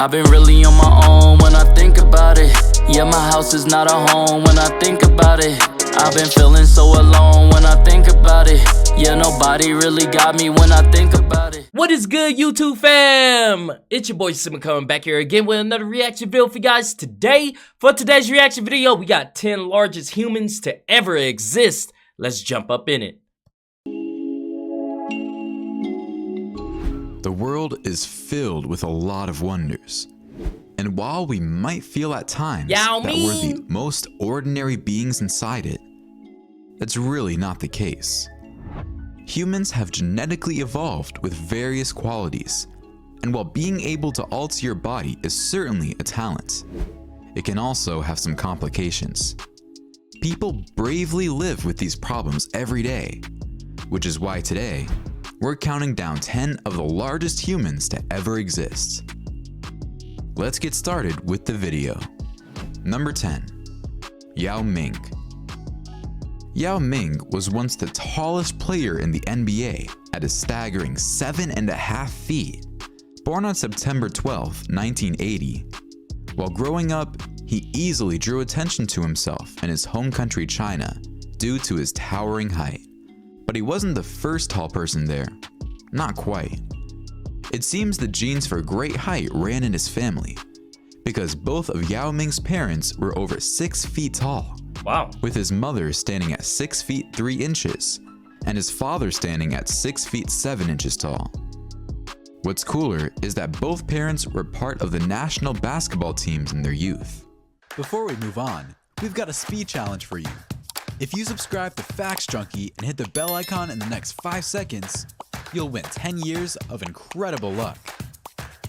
I've been really on my own when I think about it. Yeah, my house is not a home when I think about it. I've been feeling so alone when I think about it. Yeah, nobody really got me when I think about it. What is good, YouTube fam? It's your boy Simba coming back here again with another reaction video for you guys today. For today's reaction video, we got 10 largest humans to ever exist. Let's jump up in it. The world is filled with a lot of wonders. And while we might feel at times Yao that we're the Ming. most ordinary beings inside it, that's really not the case. Humans have genetically evolved with various qualities, and while being able to alter your body is certainly a talent, it can also have some complications. People bravely live with these problems every day, which is why today, we're counting down 10 of the largest humans to ever exist. Let's get started with the video. Number 10. Yao Ming. Yao Ming was once the tallest player in the NBA at a staggering 7.5 feet. Born on September 12, 1980. While growing up, he easily drew attention to himself in his home country China due to his towering height. But he wasn't the first tall person there. Not quite. It seems the genes for great height ran in his family, because both of Yao Ming's parents were over 6 feet tall. Wow. With his mother standing at 6 feet 3 inches, and his father standing at 6 feet 7 inches tall. What's cooler is that both parents were part of the national basketball teams in their youth. Before we move on, we've got a speed challenge for you. If you subscribe to Facts Junkie and hit the bell icon in the next 5 seconds, you'll win 10 years of incredible luck.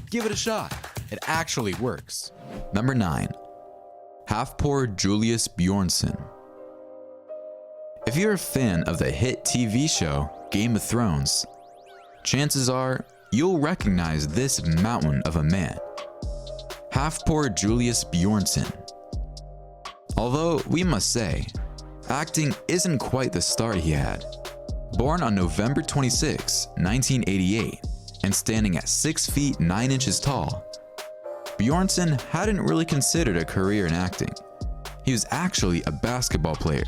Give it a shot. It actually works. Number 9. Half-poor Julius Bjrnsson. If you're a fan of the hit TV show Game of Thrones, chances are you'll recognize this mountain of a man. Half-poor Julius Bjrnsson. Although we must say, acting isn't quite the start he had. Born on November 26, 1988, and standing at 6 feet 9 inches tall, Bjrnsson hadn't really considered a career in acting. He was actually a basketball player,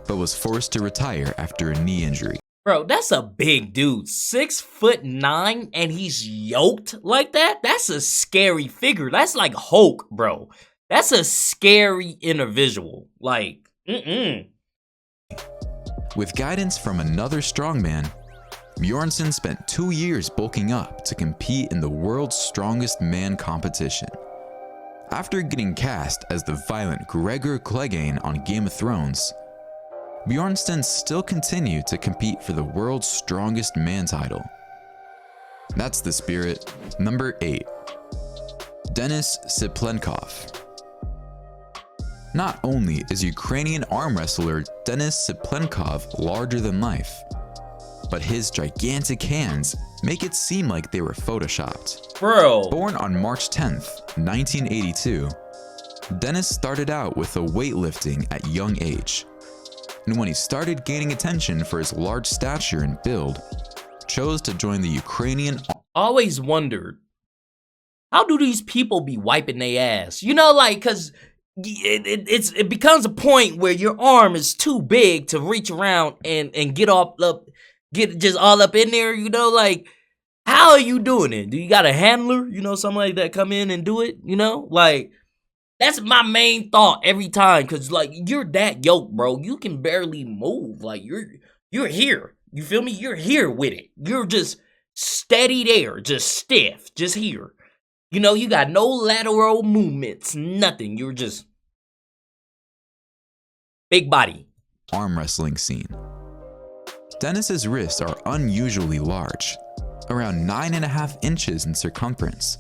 but was forced to retire after a knee injury. Bro, that's a big dude. 6'9" and he's yoked like that? That's a scary figure. That's like Hulk, bro. That's a scary individual. Like, With guidance from another strongman, Bjrnsson spent 2 years bulking up to compete in the world's strongest man competition. After getting cast as the violent Gregor Clegane on Game of Thrones, Bjrnsson still continued to compete for the world's strongest man title. That's the spirit. Number 8. Denis Siplenkov. Not only is Ukrainian arm wrestler Denis Siplenkov larger than life, but his gigantic hands make it seem like they were photoshopped. bro. Born on March 10th, 1982, Denis started out with the weightlifting at young age, and when he started gaining attention for his large stature and build, chose to join the Ukrainian. Always wondered, how do these people be wiping their ass? You know, like, cause it becomes a point where your arm is too big to reach around and get just all up in there, you know, like, how are you doing it? Do you got a handler, you know, something like that come in and do it, you know? Like, that's my main thought every time, because, like, you're that yoked, bro. You can barely move. Like, you're here. You feel me? You're here with it. You're just steady there, just stiff, just here. You know, you got no lateral movements, nothing. You're just big body. Arm wrestling scene. Denis's wrists are unusually large, around 9.5 inches in circumference,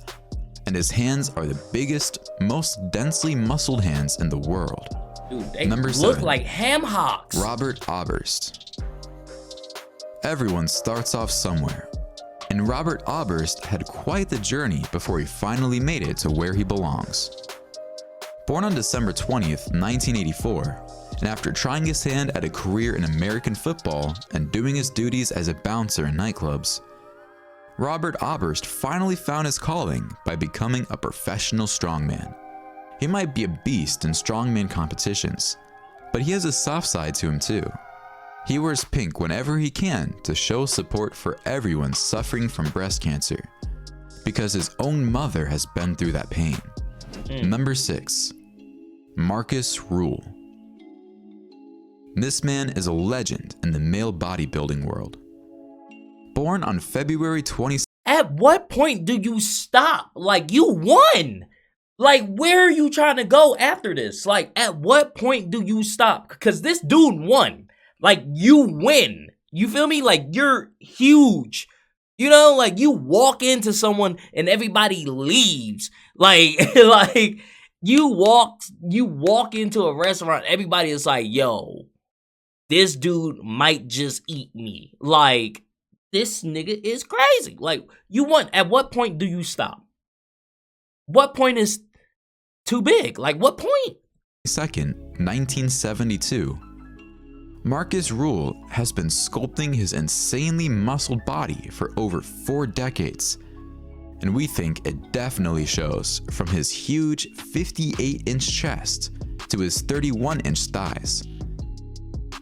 and his hands are the biggest, most densely muscled hands in the world. Dude, they Number look 7. like ham hocks. Robert Aubers. Everyone starts off somewhere, and Robert Aubers had quite the journey before he finally made it to where he belongs. Born on December 20th, 1984, and after trying his hand at a career in American football and doing his duties as a bouncer in nightclubs, Robert Aubers finally found his calling by becoming a professional strongman. He might be a beast in strongman competitions, but he has a soft side to him too. He wears pink whenever he can to show support for everyone suffering from breast cancer, because his own mother has been through that pain. Number 6. Marcus Rule. This man is a legend in the male bodybuilding world. Born on February 20. At what point do you stop? Like, you won. Like, where are you trying to go after this? Like, at what point do you stop? Because this dude won. Like, you win. You feel me? Like, you're huge. You know, like, you walk into someone and everybody leaves. Like, like you walk into a restaurant, everybody is like, yo, this dude might just eat me. Like, this nigga is crazy. Like, you won. At what point do you stop? What point is too big? Like, what point? 2nd, 1972. Marcus Rule has been sculpting his insanely muscled body for over 4 decades, and we think it definitely shows from his huge 58-inch chest to his 31-inch thighs.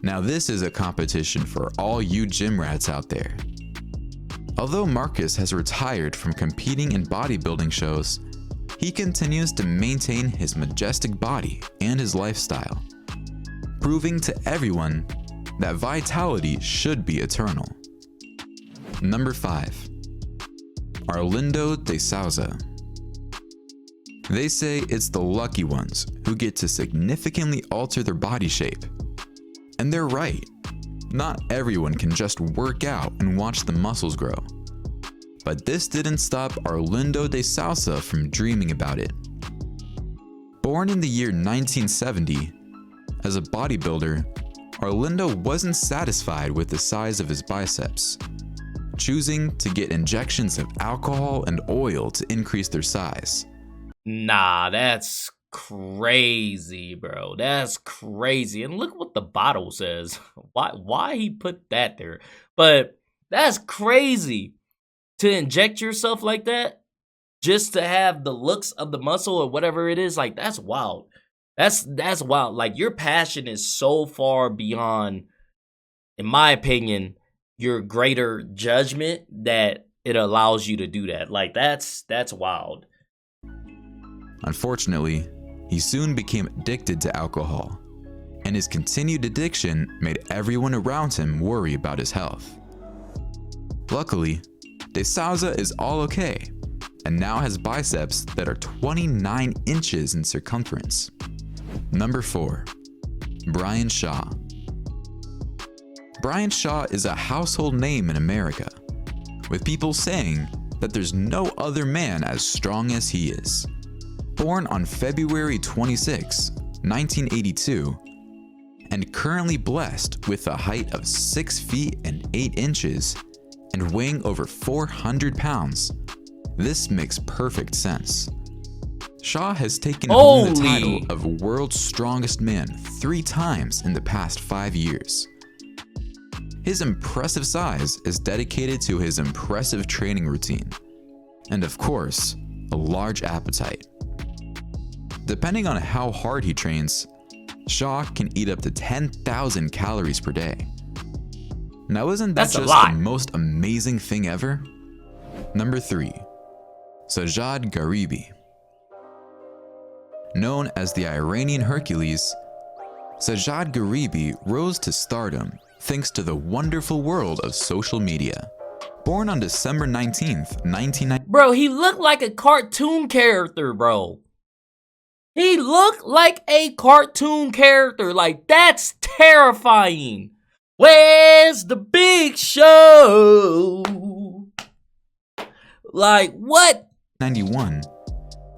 Now this is a competition for all you gym rats out there. Although Marcus has retired from competing in bodybuilding shows, he continues to maintain his majestic body and his lifestyle, proving to everyone that vitality should be eternal. Number 5. Arlindo de Souza. They say it's the lucky ones who get to significantly alter their body shape. And they're right. Not everyone can just work out and watch the muscles grow. But this didn't stop Arlindo de Souza from dreaming about it. Born in the year 1970, as a bodybuilder, Arlindo wasn't satisfied with the size of his biceps, choosing to get injections of alcohol and oil to increase their size. Nah, that's crazy, bro. That's crazy. And look what the bottle says. Why he put that there? But that's crazy. To inject yourself like that, just to have the looks of the muscle or whatever it is, like, that's wild. That's wild. Like, your passion is so far beyond, in my opinion, your greater judgment that it allows you to do that. Like, that's wild. Unfortunately, he soon became addicted to alcohol, and his continued addiction made everyone around him worry about his health. Luckily, De Souza is all okay, and now has biceps that are 29 inches in circumference. Number 4. Brian Shaw. Brian Shaw is a household name in America, with people saying that there's no other man as strong as he is. Born on February 26, 1982, and currently blessed with a height of 6 feet and 8 inches and weighing over 400 pounds, this makes perfect sense. Shaw has taken home the title of World's Strongest Man 3 times in the past 5 years. His impressive size is dedicated to his impressive training routine, and of course, a large appetite. Depending on how hard he trains, Shaw can eat up to 10,000 calories per day. Now isn't that just the most amazing thing ever? Number 3. Sajad Garibi. Known as the Iranian Hercules, Sajad Garibi rose to stardom thanks to the wonderful world of social media. Born on December 19th, 1990. Bro, he looked like a cartoon character, bro. He looked like a cartoon character. Like, that's terrifying. Where's the big show? Like, what? 91.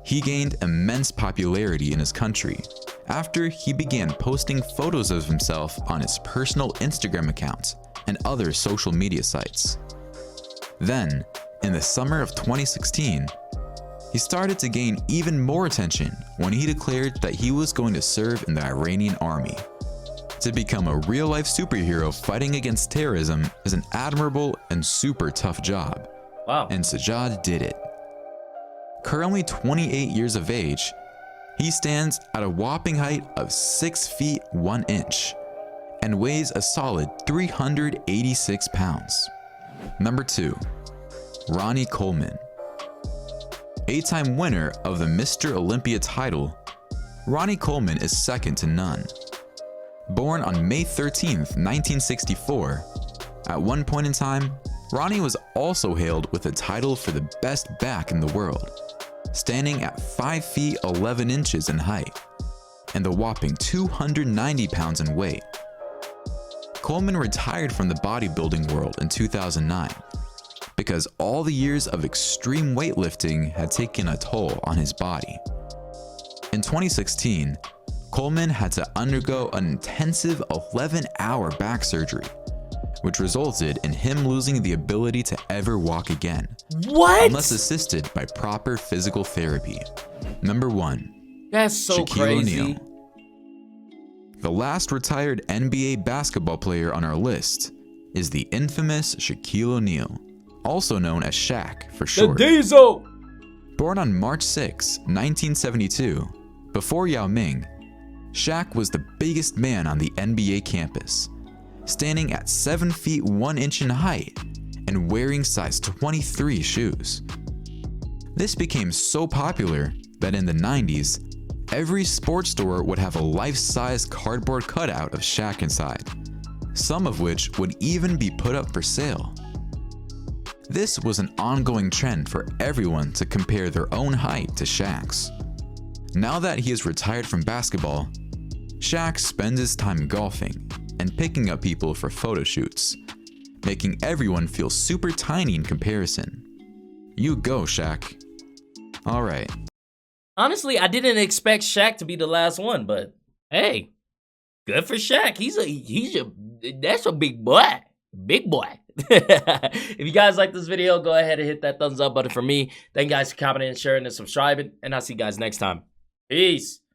He gained immense popularity in his country after he began posting photos of himself on his personal Instagram account and other social media sites. Then, in the summer of 2016, he started to gain even more attention when he declared that he was going to serve in the Iranian army. To become a real-life superhero fighting against terrorism is an admirable and super tough job. Wow. And Sajad did it. Currently 28 years of age, he stands at a whopping height of 6 feet 1 inch and weighs a solid 386 pounds. Number 2, Ronnie Coleman. 8-time winner of the Mr. Olympia title, Ronnie Coleman is second to none. Born on May 13th, 1964, at one point in time, Ronnie was also hailed with the title for the best back in the world, standing at 5 feet 11 inches in height and a whopping 290 pounds in weight. Coleman retired from the bodybuilding world in 2009 because all the years of extreme weightlifting had taken a toll on his body. In 2016, Coleman had to undergo an intensive 11-hour back surgery, which resulted in him losing the ability to ever walk again. What? Unless assisted by proper physical therapy. Number 1. That's so Shaquille crazy. O'Neal. The last retired NBA basketball player on our list is the infamous Shaquille O'Neal, also known as Shaq for short. The Diesel! Born on March 6, 1972, before Yao Ming, Shaq was the biggest man on the NBA campus, standing at 7 feet 1 inch in height and wearing size 23 shoes. This became so popular that in the 90s, every sports store would have a life-size cardboard cutout of Shaq inside, some of which would even be put up for sale. This was an ongoing trend for everyone to compare their own height to Shaq's. Now that he is retired from basketball, Shaq spends his time golfing and picking up people for photo shoots, making everyone feel super tiny in comparison. You go, Shaq. Alright. Honestly, I didn't expect Shaq to be the last one, but hey, good for Shaq. That's a big boy. Big boy. If you guys like this video, go ahead and hit that thumbs up button for me. Thank you guys for commenting and sharing and subscribing, and I'll see you guys next time. Peace.